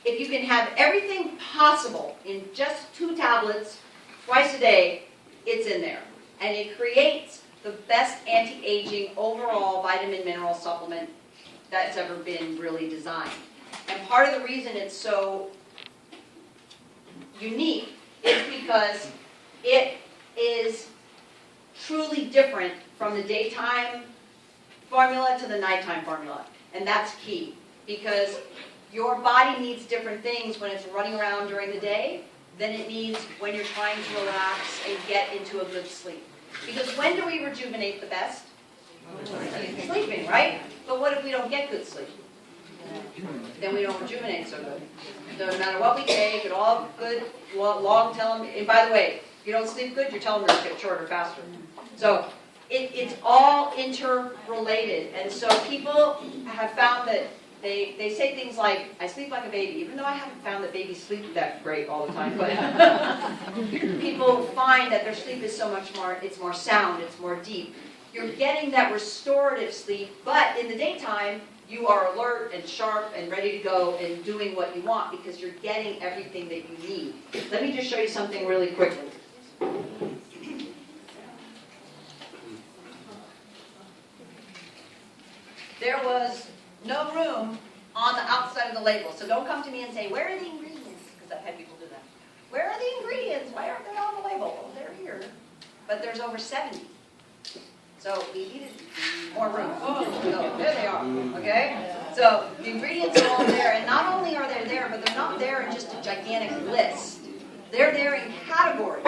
if you can have everything possible in just 2 tablets twice a day, it's in there. And it creates the best anti-aging overall vitamin mineral supplement that's ever been really designed. And part of the reason it's so unique is because it is truly different from the daytime formula to the nighttime formula. And that's key, because your body needs different things when it's running around during the day than it needs when you're trying to relax and get into a good sleep. Because when do we rejuvenate the best? Sleeping, right? But what if we don't get good sleep? Then we don't rejuvenate so good. So no matter what we take, it's all good, long term. And by the way, if you don't sleep good, your telomeres get shorter faster. So it's all interrelated. And so people have found that they say things like, I sleep like a baby, even though I haven't found that babies sleep that great all the time. But people find that their sleep is so much more, it's more sound, it's more deep. You're getting that restorative sleep, but in the daytime, you are alert and sharp and ready to go and doing what you want because you're getting everything that you need. Let me just show you something really quickly. There was no room on the outside of the label, so don't come to me and say, where are the ingredients? Because I've had people do that. Where are the ingredients? Why aren't they on the label? Well, they're here, but there's over 70. So we needed more room. So there they are, okay? So the ingredients are all there, and not only are they there, but they're not there in just a gigantic list. They're there in categories.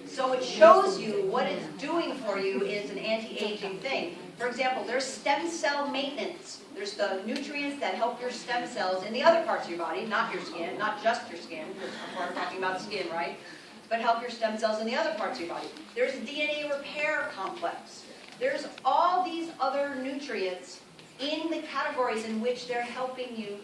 So it shows you what it's doing for you is an anti-aging thing. For example, there's stem cell maintenance. There's the nutrients that help your stem cells in the other parts of your body, not your skin, not just your skin, because we're talking about skin, right? But help your stem cells in the other parts of your body. There's DNA repair complex. There's all these other nutrients in the categories in which they're helping you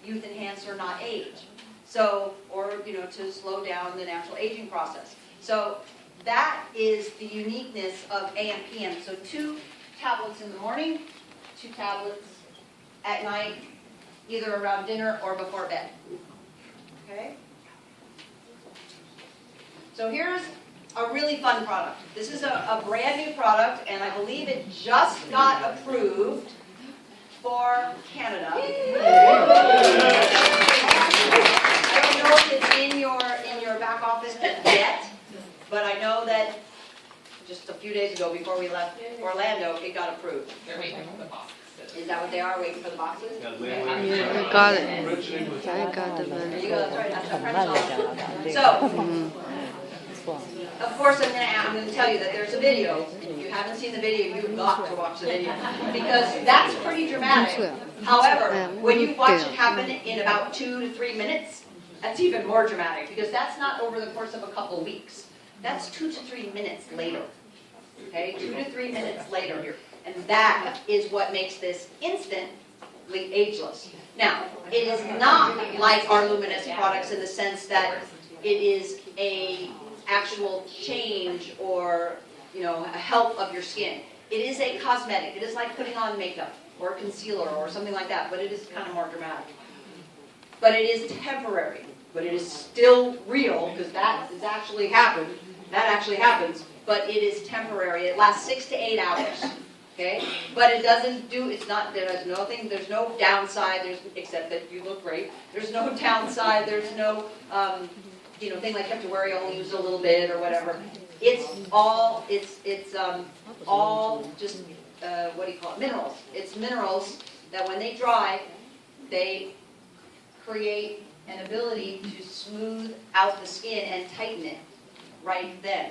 youth enhance or not age. So, or, to slow down the natural aging process. So that is the uniqueness of AM PM. So 2 tablets in the morning, 2 tablets at night, either around dinner or before bed. Okay? So here's a really fun product. This is a brand new product, and I believe it just got approved for Canada. I don't know if it's in your back office yet, but I know that just a few days ago, before we left Orlando, it got approved. They're waiting for the box. Is that what they are, waiting for the boxes? Yeah, I got it. I got the There you go, that's right, that's the French sauce. So, of course, I'm going to tell you that there's a video. If you haven't seen the video, you've got to watch the video, because that's pretty dramatic. However, when you watch it happen in about 2 to 3 minutes, that's even more dramatic, because that's not over the course of a couple weeks. That's 2 to 3 minutes later. Okay, 2 to 3 minutes later. And that is what makes this instantly ageless. Now, it is not like our Luminous products in the sense that it is a actual change or, a help of your skin. It is a cosmetic. It is like putting on makeup or concealer or something like that, but it is kind of more dramatic. But it is temporary, but it is still real, because that has actually happened. That actually happens, but it is temporary. It lasts 6 to 8 hours. Okay, but it doesn't do. It's not. There's nothing. There's no downside. Except that you look great. There's no downside. There's no thing like you have to worry. Only use a little bit or whatever. It's all. It's all just what do you call it? Minerals. It's minerals that when they dry, they create an ability to smooth out the skin and tighten it right then.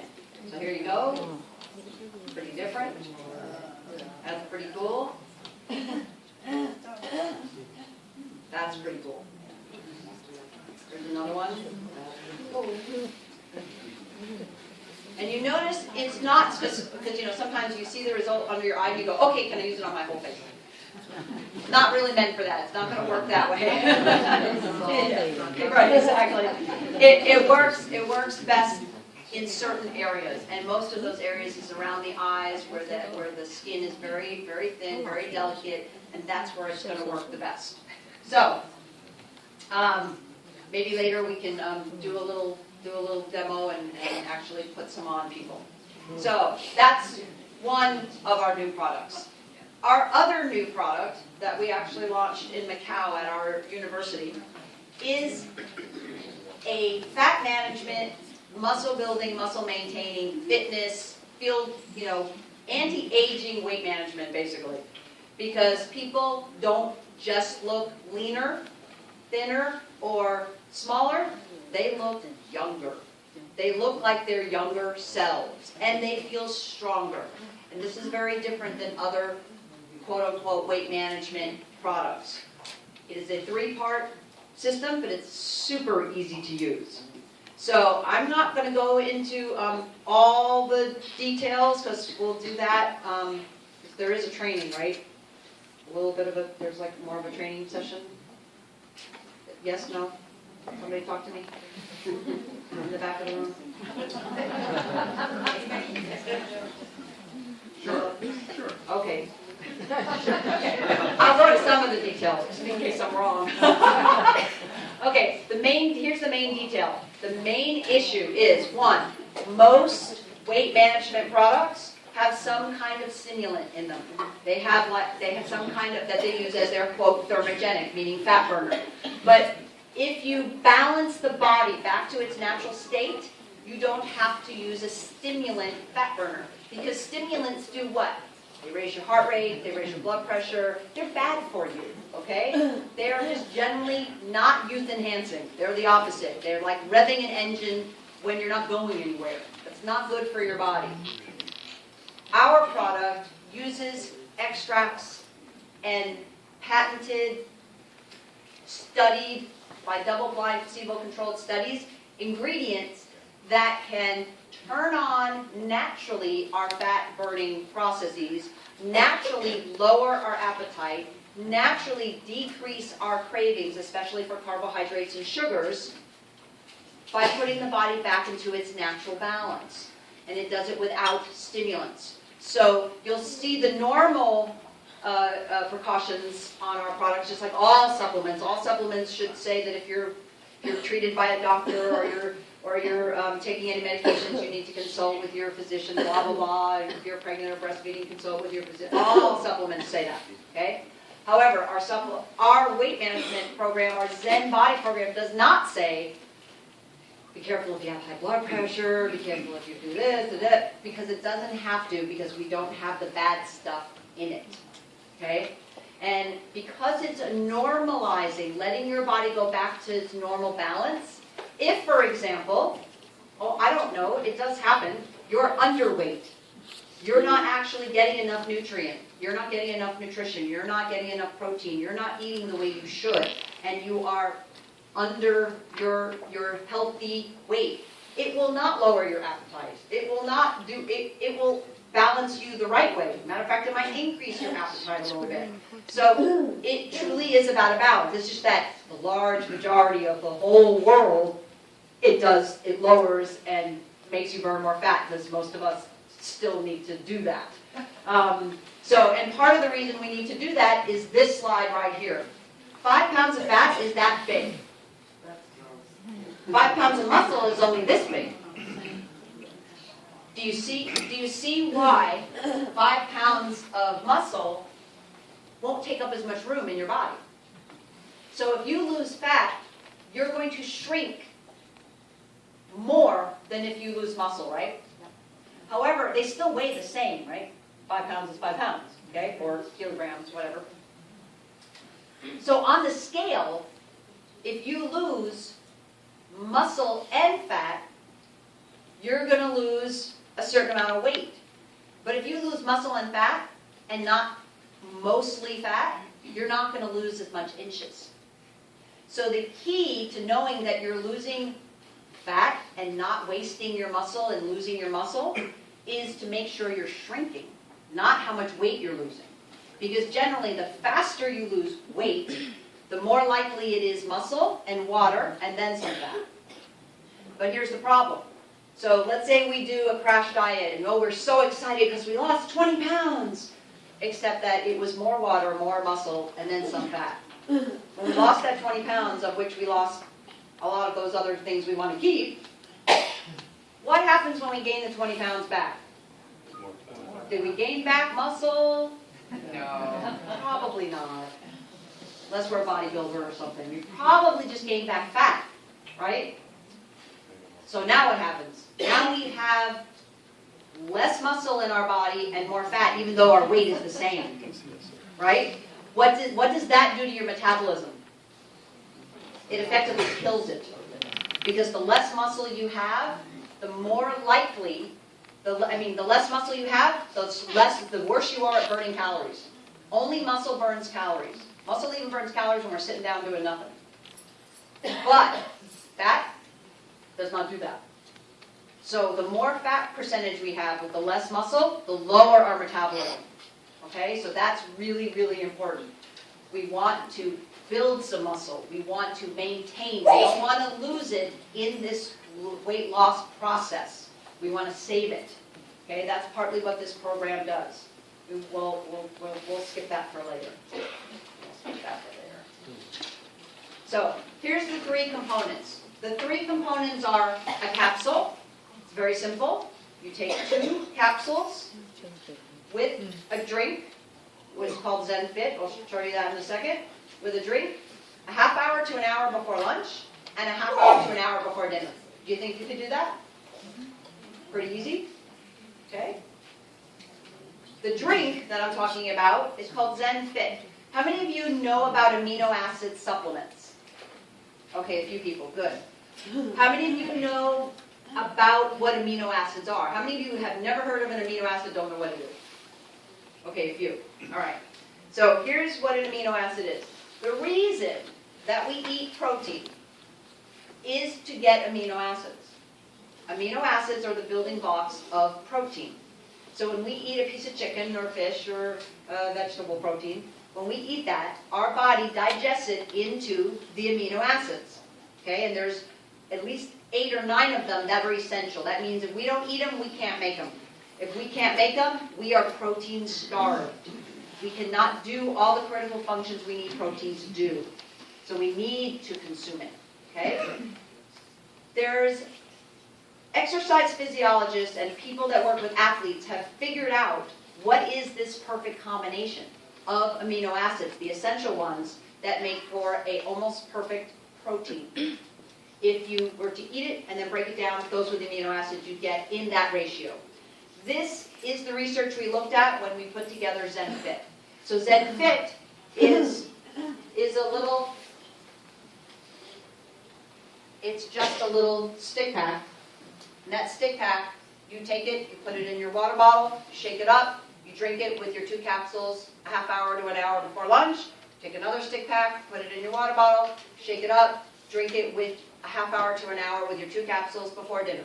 So here you go. Pretty different. That's pretty cool. That's pretty cool. There's another one. And you notice it's not specific, because sometimes you see the result under your eye and you go, okay, can I use it on my whole face? It's not really meant for that. It's not going to work that way. Right, exactly. It works best in certain areas, and most of those areas is around the eyes, where the skin is very, very thin, very delicate, and that's where it's going to work the best. So, Maybe later we can do a little demo and actually put some on people. So that's one of our new products. Our other new product that we actually launched in Macau at our university is a fat management, muscle building, muscle maintaining, fitness, field, anti-aging weight management basically. Because people don't just look leaner, thinner, or smaller, they look younger. They look like their younger selves, and they feel stronger. And this is very different than other quote-unquote weight management products. It is a 3-part system, but it's super easy to use. So I'm not going to go into all the details, because we'll do that. There is a training, right? A little bit of a, there's like more of a training session. Yes, no? Somebody talk to me? In the back of the room? Sure. Okay. I'll go to some of the details, just in case I'm wrong. Okay, here's the main detail. The main issue is, 1, most weight management products have some kind of stimulant in them. They have some kind of, that they use as their quote, thermogenic, meaning fat burner. But if you balance the body back to its natural state, you don't have to use a stimulant fat burner. Because stimulants do what? They raise your heart rate, they raise your blood pressure. They're bad for you, okay? They're just generally not youth enhancing. They're the opposite. They're like revving an engine when you're not going anywhere. That's not good for your body. Our product uses extracts and patented, studied by double-blind, placebo-controlled studies, ingredients that can turn on naturally our fat-burning processes, naturally lower our appetite, naturally decrease our cravings, especially for carbohydrates and sugars, by putting the body back into its natural balance. And it does it without stimulants. So you'll see the normal precautions on our products, just like all supplements. All supplements should say that if you're treated by a doctor or you're taking any medications, you need to consult with your physician, blah, blah, blah. If you're pregnant or breastfeeding, consult with your physician. All supplements say that, okay? However, our weight management program, our Zen Body program, does not say, be careful if you have high blood pressure, be careful if you do this, or that, because it doesn't have to, because we don't have the bad stuff in it, okay? And because it's normalizing, letting your body go back to its normal balance, if, for example, I don't know, it does happen, you're underweight, you're not actually getting enough nutrient, you're not getting enough nutrition, you're not getting enough protein, you're not eating the way you should, and you are under your healthy weight, it will not lower your appetite. It will not do, it will balance you the right way. Matter of fact, it might increase your appetite a little bit. So it truly is about a balance. It's just that the large majority of the whole world, it lowers and makes you burn more fat, because most of us still need to do that. And part of the reason we need to do that is this slide right here. 5 pounds of fat is that big. 5 pounds of muscle is only this big. Do you see why 5 pounds of muscle won't take up as much room in your body? So if you lose fat, you're going to shrink more than if you lose muscle, right? However, they still weigh the same, right? 5 pounds is 5 pounds, okay? Or kilograms, whatever. So on the scale, if you lose muscle and fat, you're going to lose a certain amount of weight. But if you lose muscle and fat, and not mostly fat, you're not going to lose as much inches. So the key to knowing that you're losing fat and not wasting your muscle and losing your muscle is to make sure you're shrinking, not how much weight you're losing. Because generally, the faster you lose weight, the more likely it is muscle and water and then some fat. But here's the problem. So let's say we do a crash diet and we're so excited because we lost 20 pounds, except that it was more water, more muscle, and then some fat. When we lost that 20 pounds, of which we lost a lot of those other things we want to keep, what happens when we gain the 20 pounds back? Did we gain back muscle? No. Probably not. Unless we're a bodybuilder or something. We probably just gained back fat, right? So now what happens? Now we have less muscle in our body and more fat, even though our weight is the same, right? What does that do to your metabolism? It effectively kills it. Because the less muscle you have, the more likely, the less muscle you have, the worse you are at burning calories. Only muscle burns calories. Muscle even burns calories when we're sitting down doing nothing. But fat does not do that. So the more fat percentage we have with the less muscle, the lower our metabolism. Okay, so that's really, really important. We want to build some muscle. We want to maintain. We don't want to lose it in this weight loss process. We want to save it. Okay, that's partly what this program does. We'll skip that for later. So here's the three components. The three components are a capsule. It's very simple. You take 2 capsules with a drink, which is called Zen Fit. I'll show you that in a second. With a drink, a half hour to an hour before lunch, and a half hour to an hour before dinner. Do you think you could do that? Pretty easy. Okay. The drink that I'm talking about is called Zen Fit. How many of you know about amino acid supplements? Okay, a few people. Good. How many of you know about what amino acids are? How many of you have never heard of an amino acid, don't know what it is? Okay, a few. All right. So here's what an amino acid is. The reason that we eat protein is to get amino acids. Amino acids are the building blocks of protein. So when we eat a piece of chicken or fish or vegetable protein, when we eat that, our body digests it into the amino acids. Okay, and there's at least 8 or 9 of them that are essential. That means if we don't eat them, we can't make them. If we can't make them, we are protein starved. We cannot do all the critical functions we need protein to do. So we need to consume it. Okay? There's exercise physiologists and people that work with athletes have figured out what is this perfect combination of amino acids, the essential ones that make for a almost perfect protein. If you were to eat it and then break it down, those were the amino acids you get in that ratio. This is the research we looked at when we put together Zen Fit. So Zen Fit is a little, it's just a little stick pack. And that stick pack, you take it, you put it in your water bottle, shake it up, you drink it with your 2 capsules a half hour to an hour before lunch. Take another stick pack, put it in your water bottle, shake it up, drink it with a half hour to an hour with your 2 capsules before dinner.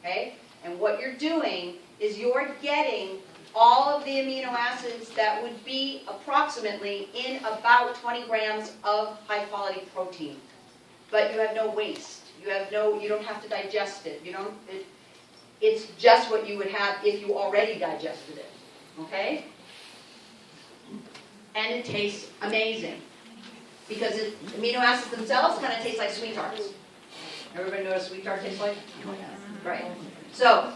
Okay? And what you're doing is you're getting all of the amino acids that would be approximately in about 20 grams of high quality protein. But you have no waste. You don't have to digest it. It's just what you would have if you already digested it. Okay? And it tastes amazing. Because amino acids themselves kind of taste like sweet tarts. Everybody know what a sweet tart tastes like? Right. So,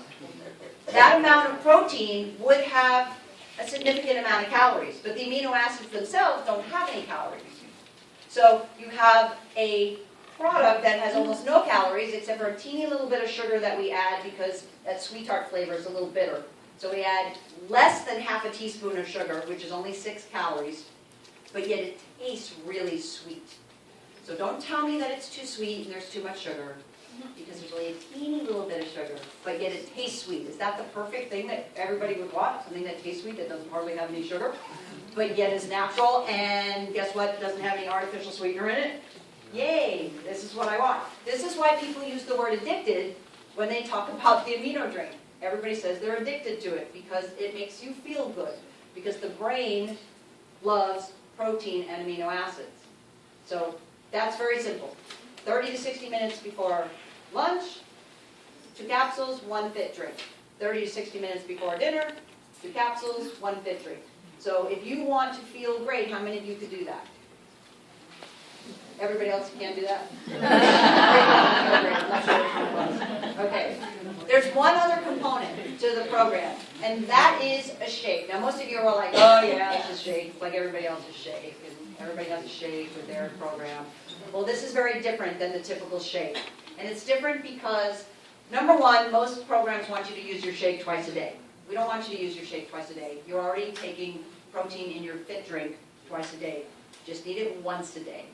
that amount of protein would have a significant amount of calories, but the amino acids themselves don't have any calories. So, you have a product that has almost no calories, except for a teeny little bit of sugar that we add because that sweet tart flavor is a little bitter. So we add less than half a teaspoon of sugar, which is only 6 calories, but yet it tastes really sweet. So don't tell me that it's too sweet and there's too much sugar, because there's only a teeny little bit of sugar, but yet it tastes sweet. Is that the perfect thing that everybody would want? Something that tastes sweet, that doesn't hardly have any sugar, but yet is natural, and guess what? It doesn't have any artificial sweetener in it? Yay, this is what I want. This is why people use the word addicted when they talk about the amino drink. Everybody says they're addicted to it because it makes you feel good. Because the brain loves protein and amino acids. So that's very simple. 30 to 60 minutes before lunch, 2 capsules, 1 fit drink. 30 to 60 minutes before dinner, 2 capsules, 1 fit drink. So if you want to feel great, how many of you could do that? Everybody else can do that? Okay. There's one other component to the program, and that is a shake. Now, most of you are like, oh yeah, it's a shake, like everybody else's shake, and everybody has a shake with their program. Well, this is very different than the typical shake. And it's different because, number one, most programs want you to use your shake twice a day. We don't want you to use your shake twice a day. You're already taking protein in your fit drink twice a day. Just need it once a day.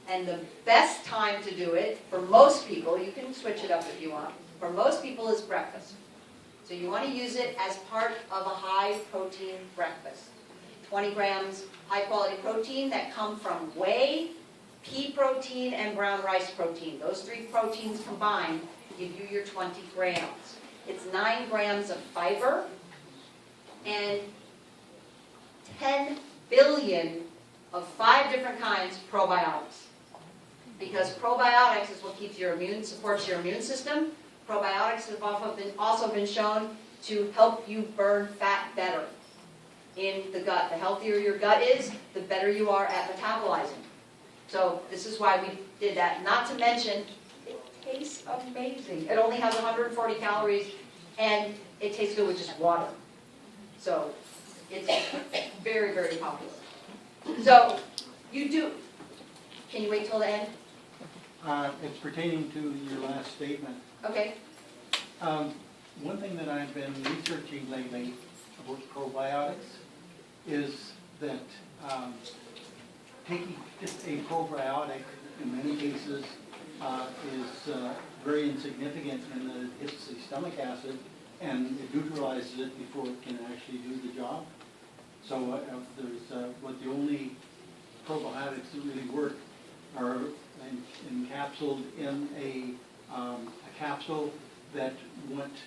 And the best time to do it, for most people, you can switch it up if you want, for most people is breakfast. So you want to use it as part of a high protein breakfast. 20 grams high quality protein that come from whey, pea protein, and brown rice protein. Those three proteins combined give you your 20 grams. It's 9 grams of fiber and 10 billion of 5 different kinds of probiotics. Because probiotics is what keeps supports your immune system. Probiotics have also been shown to help you burn fat better in the gut. The healthier your gut is, the better you are at metabolizing. So this is why we did that. Not to mention, it tastes amazing. It only has 140 calories, and it tastes good with just water. So it's very, very popular. So you do, can you wait till the end? It's pertaining to your last statement. Okay. One thing that I've been researching lately about probiotics is that taking just a probiotic in many cases is very insignificant in that it hits the stomach acid and it neutralizes it before it can actually do the job. So there's what the only probiotics that really work are encapsulated in a capsule that won't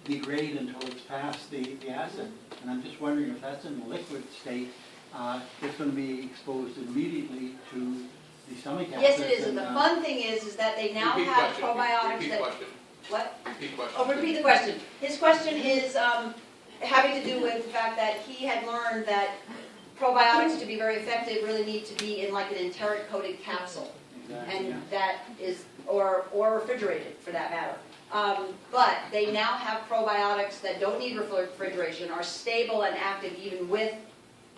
degrade until it's past the acid. And I'm just wondering if that's in the liquid state, it's going to be exposed immediately to the stomach acid. Yes, it is. And the fun thing is that they now have probiotics Repeat that... question. What? Repeat question. Oh, repeat the question. His question is having to do with the fact that he had learned that probiotics, to be very effective, really need to be in like an enteric-coated capsule. Exactly, And yeah. that is, or refrigerated for that matter. But they now have probiotics that don't need refrigeration, are stable and active even with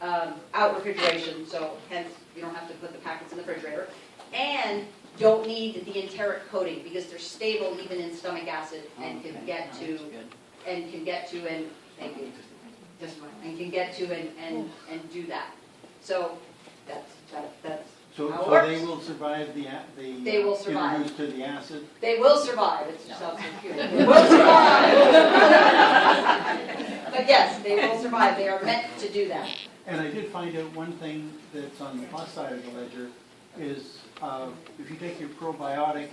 out refrigeration, so hence you don't have to put the packets in the refrigerator, and don't need the enteric coating because they're stable even in stomach acid and can get to and thank you, just one, and can get to and do that. So that's So how it works. they will survive the They will survive. introduced to the acid. They will survive. It's just so cute. They will survive. But yes, they will survive. They are meant to do that. And I did find out one thing that's on the plus side of the ledger is if you take your probiotic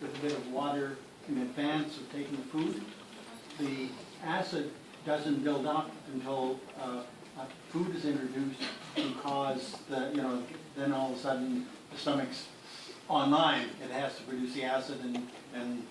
with a bit of water in advance of taking the food, the acid doesn't build up until food is introduced to cause the, then all of a sudden the stomach's online. It has to produce the acid and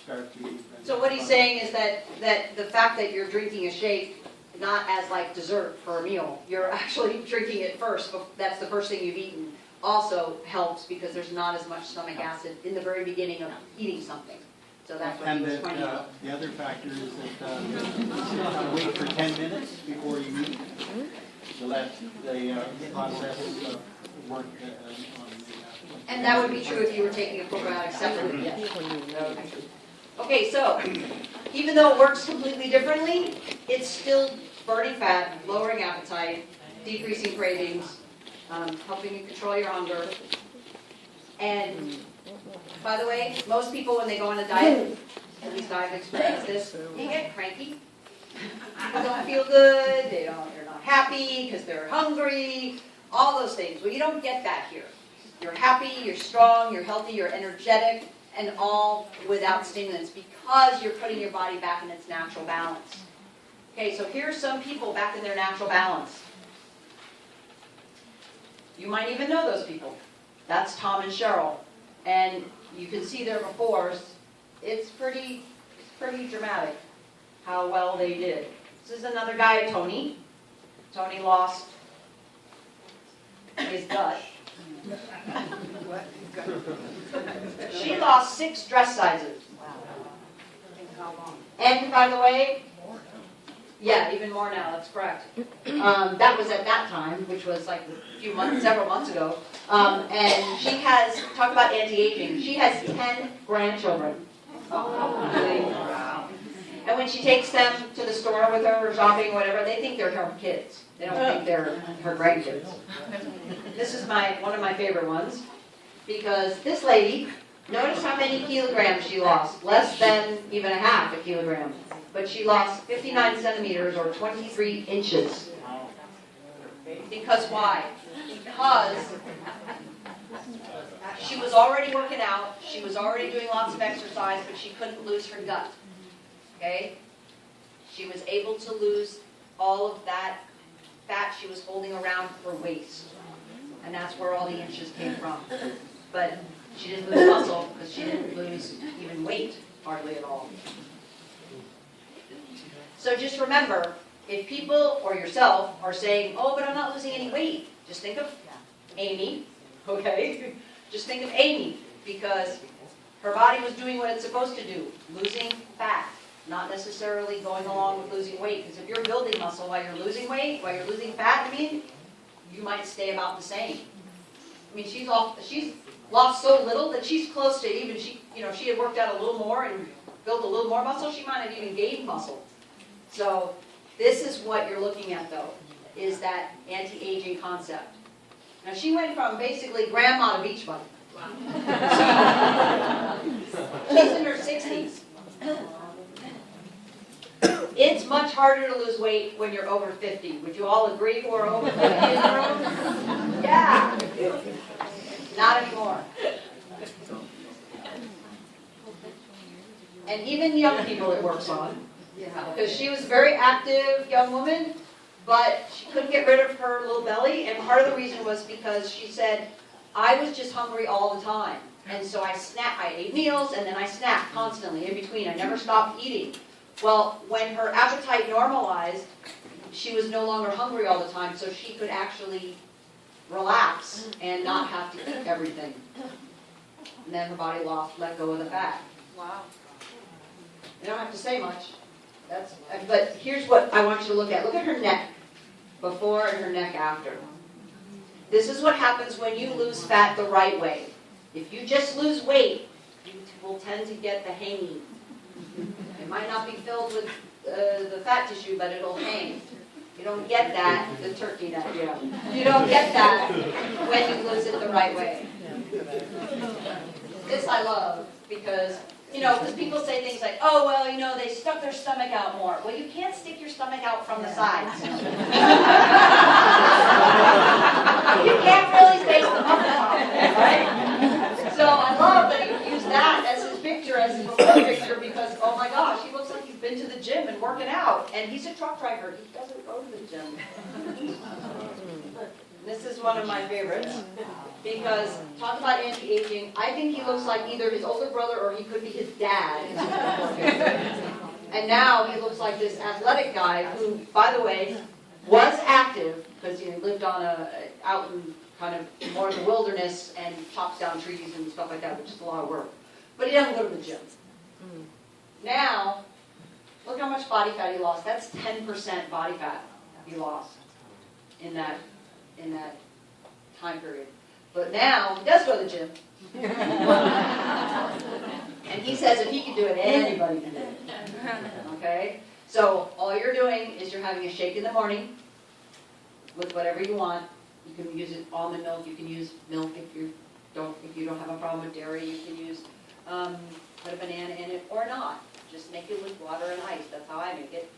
start the... So what he's saying is that the fact that you're drinking a shake, not as like dessert for a meal, you're actually drinking it first. That's the first thing you've eaten. Also helps because there's not as much stomach acid in the very beginning of eating something. So that's what he was pointing out. The other factor is that you wait for 10 minutes before you eat to let the process work on the... And that would be true if you were taking a probiotic separately, yes. Okay, so even though it works completely differently, it's still burning fat, lowering appetite, decreasing cravings, helping you control your hunger. And by the way, most people when they go on a diet, at least I've experienced this, they get cranky. People don't feel good, they're not happy because they're hungry, all those things. Well, you don't get that here. You're happy, you're strong, you're healthy, you're energetic, and all without stimulants because you're putting your body back in its natural balance. Okay, so here's some people back in their natural balance. You might even know those people. That's Tom and Cheryl. And you can see their befores. It's pretty dramatic how well they did. This is another guy, Tony. Tony lost his gut. She lost 6 dress sizes. And by the way, yeah, even more now, that's correct. That was at that time, which was like a few months, several months ago. And she has, talk about anti-aging, she has 10 grandchildren. And when she takes them to the store with her or shopping or whatever, they think they're her kids. They don't think they're her grandkids. This is one of my favorite ones, because this lady, notice how many kilograms she lost. Less than even a half a kilogram. But she lost 59 centimeters or 23 inches. Because why? Because she was already working out, she was already doing lots of exercise, but she couldn't lose her gut. Okay? She was able to lose all of that fat she was holding around her waist. And that's where all the inches came from. But she didn't lose muscle because she didn't lose even weight, hardly at all. So just remember, if people or yourself are saying, oh, but I'm not losing any weight, just think of Amy, okay? Just think of Amy, because her body was doing what it's supposed to do, losing fat, not necessarily going along with losing weight. Because if you're building muscle while you're losing weight, while you're losing fat, you might stay about the same. She's lost so little that she's close to even, she had worked out a little more and built a little more muscle, she might have even gained muscle. So this is what you're looking at, though, is that anti-aging concept. Now, she went from basically grandma to beach bum. She's in her 60s. It's much harder to lose weight when you're over 50. Would you all agree who are over 50 in the room? Yeah. Not anymore. And even young people it works on. Because she was a very active young woman, but she couldn't get rid of her little belly, and part of the reason was because she said, I was just hungry all the time, and so I ate meals, and then I snacked constantly in between. I never stopped eating. Well, when her appetite normalized, she was no longer hungry all the time, so she could actually relax and not have to eat everything. And then her body let go of the fat. Wow. You don't have to say much. But here's what I want you to look at. Look at her neck before and her neck after. This is what happens when you lose fat the right way. If you just lose weight, you will tend to get the hanging. It might not be filled with the fat tissue, but it'll hang. You don't get that, the turkey nut, yeah. You don't get that when you lose it the right way. This I love because because people say things like, oh, well, they stuck their stomach out more. Well, you can't stick your stomach out from the sides. You can't really face the muscle top, right? So I love that he used that as his picture, as his before picture, because, oh my gosh, he looks like he's been to the gym and working out. And he's a truck driver. He doesn't go to the gym. This is one of my favorites. Because, talk about anti-aging, I think he looks like either his older brother or he could be his dad. And now he looks like this athletic guy who, by the way, was active because he lived out in kind of more in the wilderness and chops down trees and stuff like that, which is a lot of work. But he doesn't go to the gym. Now, look how much body fat he lost. That's 10% body fat he lost in that time period. But now, he does go to the gym. And he says if he can do it, anybody can do it. Okay? So, all you're doing is you're having a shake in the morning with whatever you want. You can use almond milk, you can use milk if you don't have a problem with dairy, you can use, put a banana in it, or not. Just make it with water and ice. That's how I make it.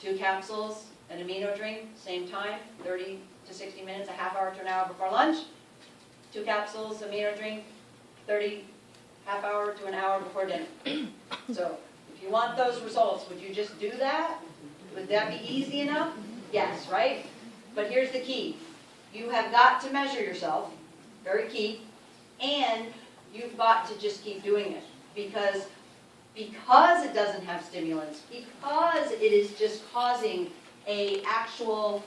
2 capsules, an amino drink, same time, 30 to 60 minutes, a half hour to an hour before lunch. 2 capsules, amino drink, 30, half hour to an hour before dinner. So, if you want those results, would you just do that? Would that be easy enough? Yes, right? But here's the key. You have got to measure yourself, very key, and you've got to just keep doing it. Because it doesn't have stimulants, because it is just causing an actual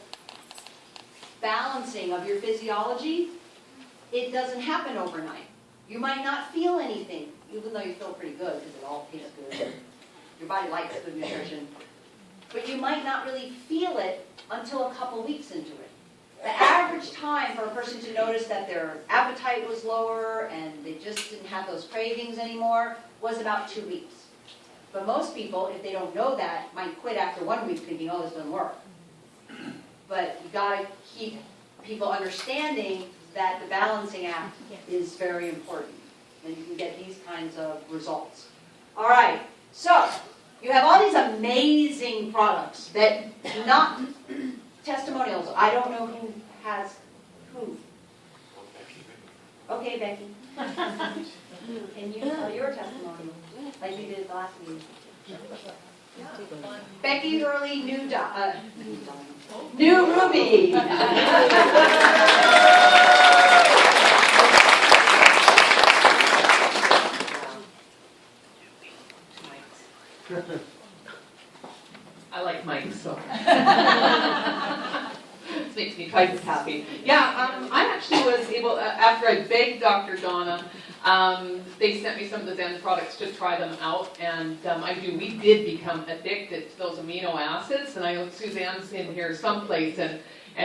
balancing of your physiology, it doesn't happen overnight. You might not feel anything, even though you feel pretty good, because it all tastes good. Your body likes good nutrition. But you might not really feel it until a couple weeks into it. The average time for a person to notice that their appetite was lower and they just didn't have those cravings anymore was about 2 weeks. But most people, if they don't know that, might quit after 1 week thinking, oh, this doesn't work. But you gotta keep people understanding that the balancing act is very important. And you can get these kinds of results. All right, so you have all these amazing products that not testimonials. I don't know who has who. Okay, Becky. Can you tell your testimonial like you did last week? Becky Hurley, new Ruby. I like mics, so. This makes me twice as happy. Yeah, I actually was able, after I begged Dr. Donna, they sent me some of the Zen products to try them out, and we did become addicted to those amino acids, and I know Suzanne's in here someplace, and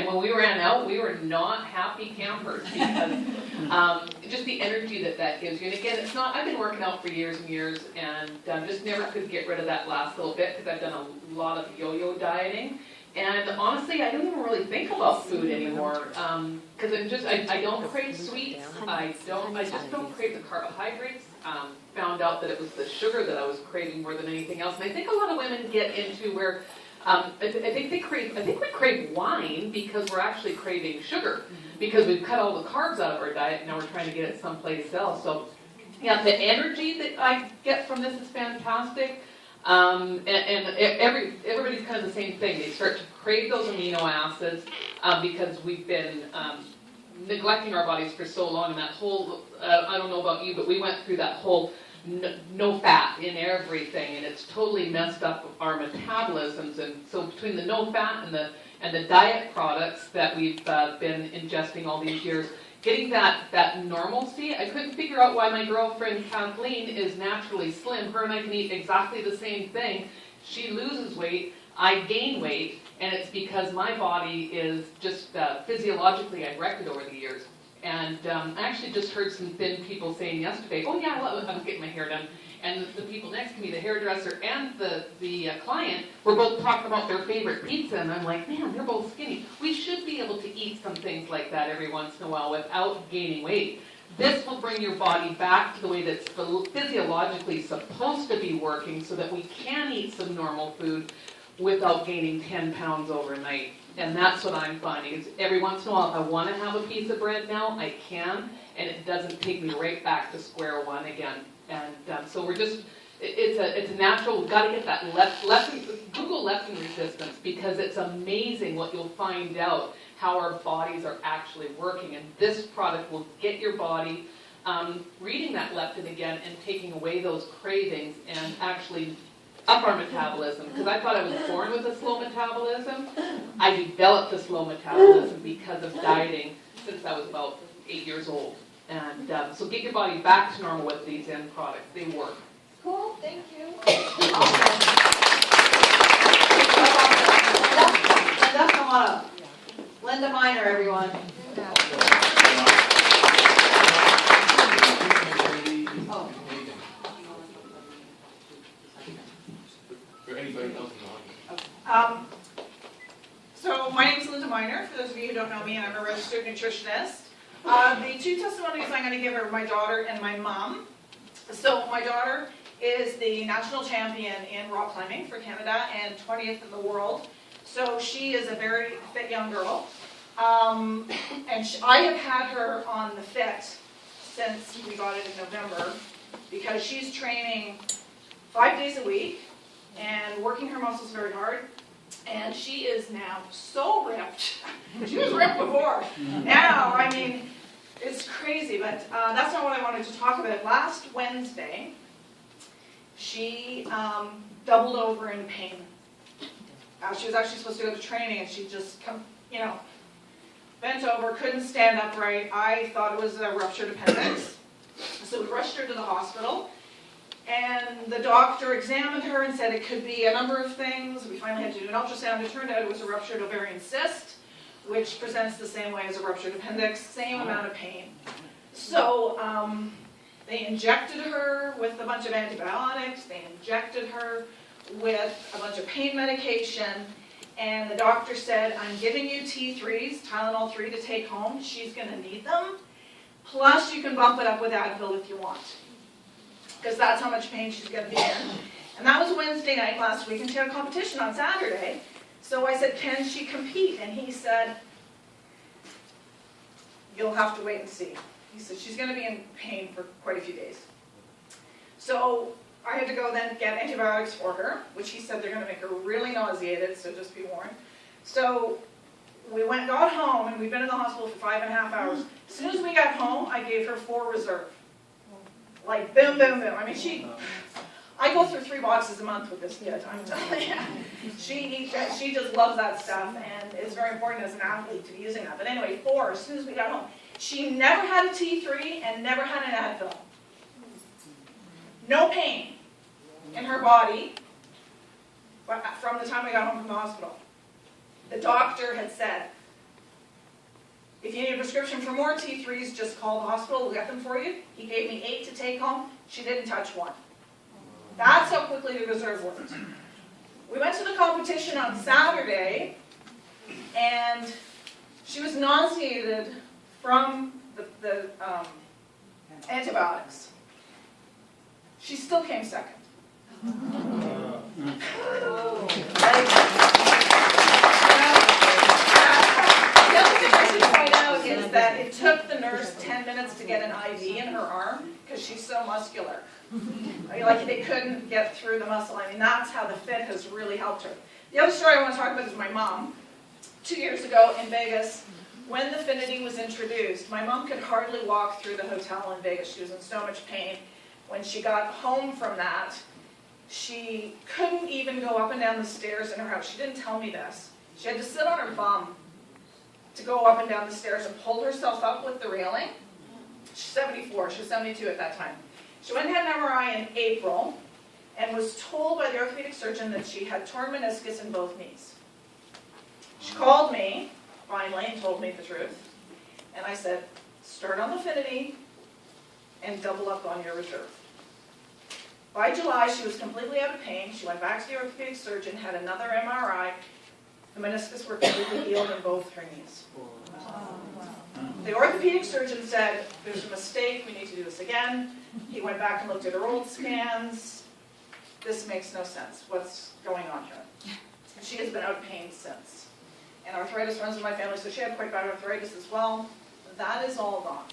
when we ran out, we were not happy campers, because just the energy that gives you. And again, it's not, I've been working out for years and years, and just never could get rid of that last little bit, because I've done a lot of yo-yo dieting. And honestly, I don't even really think about food anymore, because I don't crave sweets. I just don't crave the carbohydrates. Found out that it was the sugar that I was craving more than anything else. And I think a lot of women get into where I think we crave wine because we're actually craving sugar, because we've cut all the carbs out of our diet and now we're trying to get it someplace else. So yeah, the energy that I get from this is fantastic. And everybody's kind of the same thing. They start to crave those amino acids because we've been neglecting our bodies for so long. And that whole, I don't know about you, but we went through that whole no fat in everything, and it's totally messed up our metabolisms. And so between the no fat and the diet products that we've been ingesting all these years, getting that normalcy, I couldn't figure out why my girlfriend Kathleen is naturally slim. Her and I can eat exactly the same thing. She loses weight, I gain weight, and it's because my body is just physiologically, I've wrecked it over the years. And I actually just heard some thin people saying yesterday, oh yeah, I was getting my hair done. And the people next to me, the hairdresser and the client, were both talking about their favorite pizza. And I'm like, man, they're both skinny. We should be able to eat some things like that every once in a while without gaining weight. This will bring your body back to the way that's physiologically supposed to be working, so that we can eat some normal food without gaining 10 pounds overnight. And that's what I'm finding, is every once in a while, if I want to have a piece of bread now, I can, and it doesn't take me right back to square one again. And so we're just, it's a natural, we've got to get that Google leptin resistance, because it's amazing what you'll find out how our bodies are actually working. And this product will get your body reading that leptin again and taking away those cravings and actually up our metabolism. Because I thought I was born with a slow metabolism. I developed a slow metabolism because of dieting since I was about 8 years old. And so get your body back to normal with these end products. They work. Cool, thank you. Linda, come on up. Linda Miner, everyone. Oh. For anybody else in the audience. So my name is Linda Miner, for those of you who don't know me, and I'm a registered nutritionist. The two testimonies I'm going to give are my daughter and my mom. So my daughter is the national champion in rock climbing for Canada and 20th in the world. So she is a very fit young girl. And I have had her on the fit since we got it in November, because she's training 5 days a week and working her muscles very hard. And she is now so ripped. She was ripped before. Now, I mean, it's crazy, but that's not what I wanted to talk about. Last Wednesday, she doubled over in pain. She was actually supposed to go to training, and she just bent over, couldn't stand upright. I thought it was a ruptured appendix. So we rushed her to the hospital, and the doctor examined her and said it could be a number of things. We finally had to do an ultrasound. It turned out it was a ruptured ovarian cyst, which presents the same way as a ruptured appendix, same amount of pain. So they injected her with a bunch of antibiotics, they injected her with a bunch of pain medication, and the doctor said, I'm giving you T3s, Tylenol 3 to take home. She's going to need them. Plus, you can bump it up with Advil if you want, because that's how much pain she's going to be in. And that was Wednesday night last week, and she had a competition on Saturday. So I said, can she compete? And he said, you'll have to wait and see. He said, she's going to be in pain for quite a few days. So I had to go then get antibiotics for her, which he said they're going to make her really nauseated, so just be warned. So we got home, and we've been in the hospital for 5.5 hours. As soon as we got home, I gave her 4 reserve. Like, boom, boom, boom. I mean, I go through 3 boxes a month with this kid, I'm telling you. She just loves that stuff, and it's very important as an athlete to be using that. But anyway, 4 as soon as we got home. She never had a T3 and never had an Advil. No pain in her body from the time we got home from the hospital. The doctor had said, if you need a prescription for more T3s, just call the hospital, we'll get them for you. He gave me 8 to take home. She didn't touch 1. That's how quickly the reserve worked. We went to the competition on Saturday, and she was nauseated from the antibiotics. She still came second. The other thing I should point out is that it took the nurse 10 minutes to get an IV in her arm because she's so muscular. I mean, like they couldn't get through the muscle. I mean, that's how the fit has really helped her. The other story I want to talk about is my mom. 2 years ago in Vegas, when the Finity was introduced, my mom could hardly walk through the hotel in Vegas. She was in so much pain. When she got home from that, she couldn't even go up and down the stairs in her house. She didn't tell me this. She had to sit on her bum to go up and down the stairs and pull herself up with the railing. She's 74. She was 72 at that time. She went and had an MRI in April and was told by the orthopedic surgeon that she had torn meniscus in both knees. She called me, finally, and told me the truth. And I said, start on the Finity and double up on your reserve. By July, she was completely out of pain. She went back to the orthopedic surgeon, had another MRI. The meniscus were completely healed in both her knees. The orthopedic surgeon said, there's a mistake, we need to do this again. He went back and looked at her old scans. This makes no sense. What's going on here? She has been out of pain since. And arthritis runs in my family, so she had quite bad arthritis as well. That is all gone.